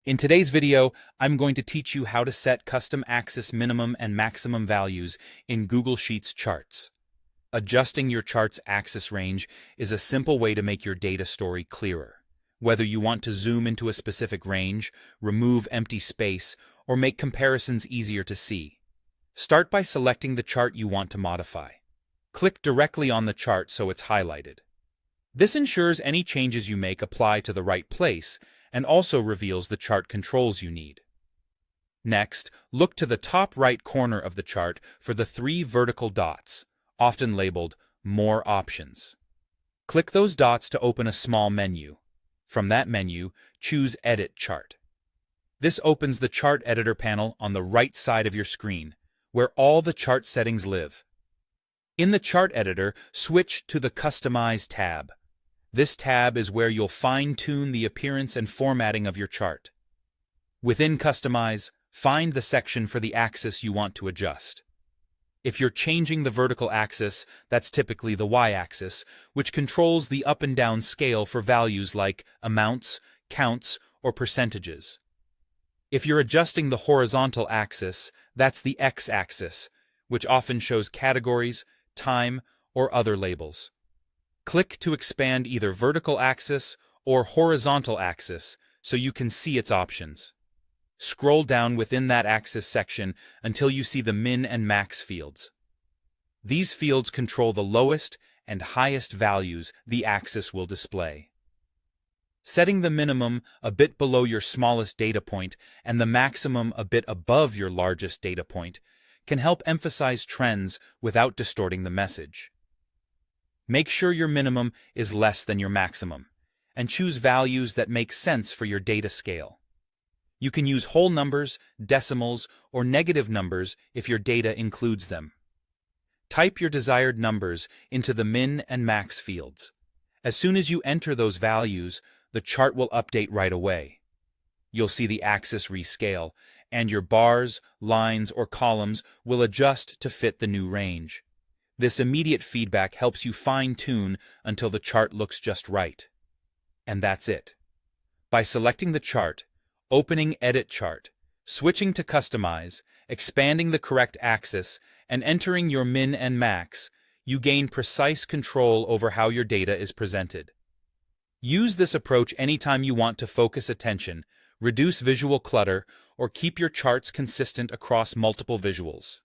In today's video, I'm going to teach you how to set custom axis minimum and maximum values in Google Sheets charts. Adjusting your chart's axis range is a simple way to make your data story clearer. Whether you want to zoom into a specific range, remove empty space, or make comparisons easier to see. Start by selecting the chart you want to modify. Click directly on the chart so it's highlighted. This ensures any changes you make apply to the right place and also reveals the chart controls you need. Next, look to the top right corner of the chart for the three vertical dots, often labeled More Options. Click those dots to open a small menu. From that menu, choose Edit Chart. This opens the Chart Editor panel on the right side of your screen, where all the chart settings live. In the Chart Editor, switch to the Customize tab. This tab is where you'll fine-tune the appearance and formatting of your chart. Within Customize, find the section for the axis you want to adjust. If you're changing the vertical axis, that's typically the y-axis, which controls the up and down scale for values like amounts, counts, or percentages. If you're adjusting the horizontal axis, that's the x-axis, which often shows categories, time, or other labels. Click to expand either vertical axis or horizontal axis so you can see its options. Scroll down within that axis section until you see the min and max fields. These fields control the lowest and highest values the axis will display. Setting the minimum a bit below your smallest data point and the maximum a bit above your largest data point can help emphasize trends without distorting the message. Make sure your minimum is less than your maximum, and choose values that make sense for your data scale. You can use whole numbers, decimals, or negative numbers if your data includes them. Type your desired numbers into the min and max fields. As soon as you enter those values, the chart will update right away. You'll see the axis rescale, and your bars, lines, or columns will adjust to fit the new range. This immediate feedback helps you fine-tune until the chart looks just right. And that's it. By selecting the chart, opening Edit Chart, switching to Customize, expanding the correct axis, and entering your min and max, you gain precise control over how your data is presented. Use this approach anytime you want to focus attention, reduce visual clutter, or keep your charts consistent across multiple visuals.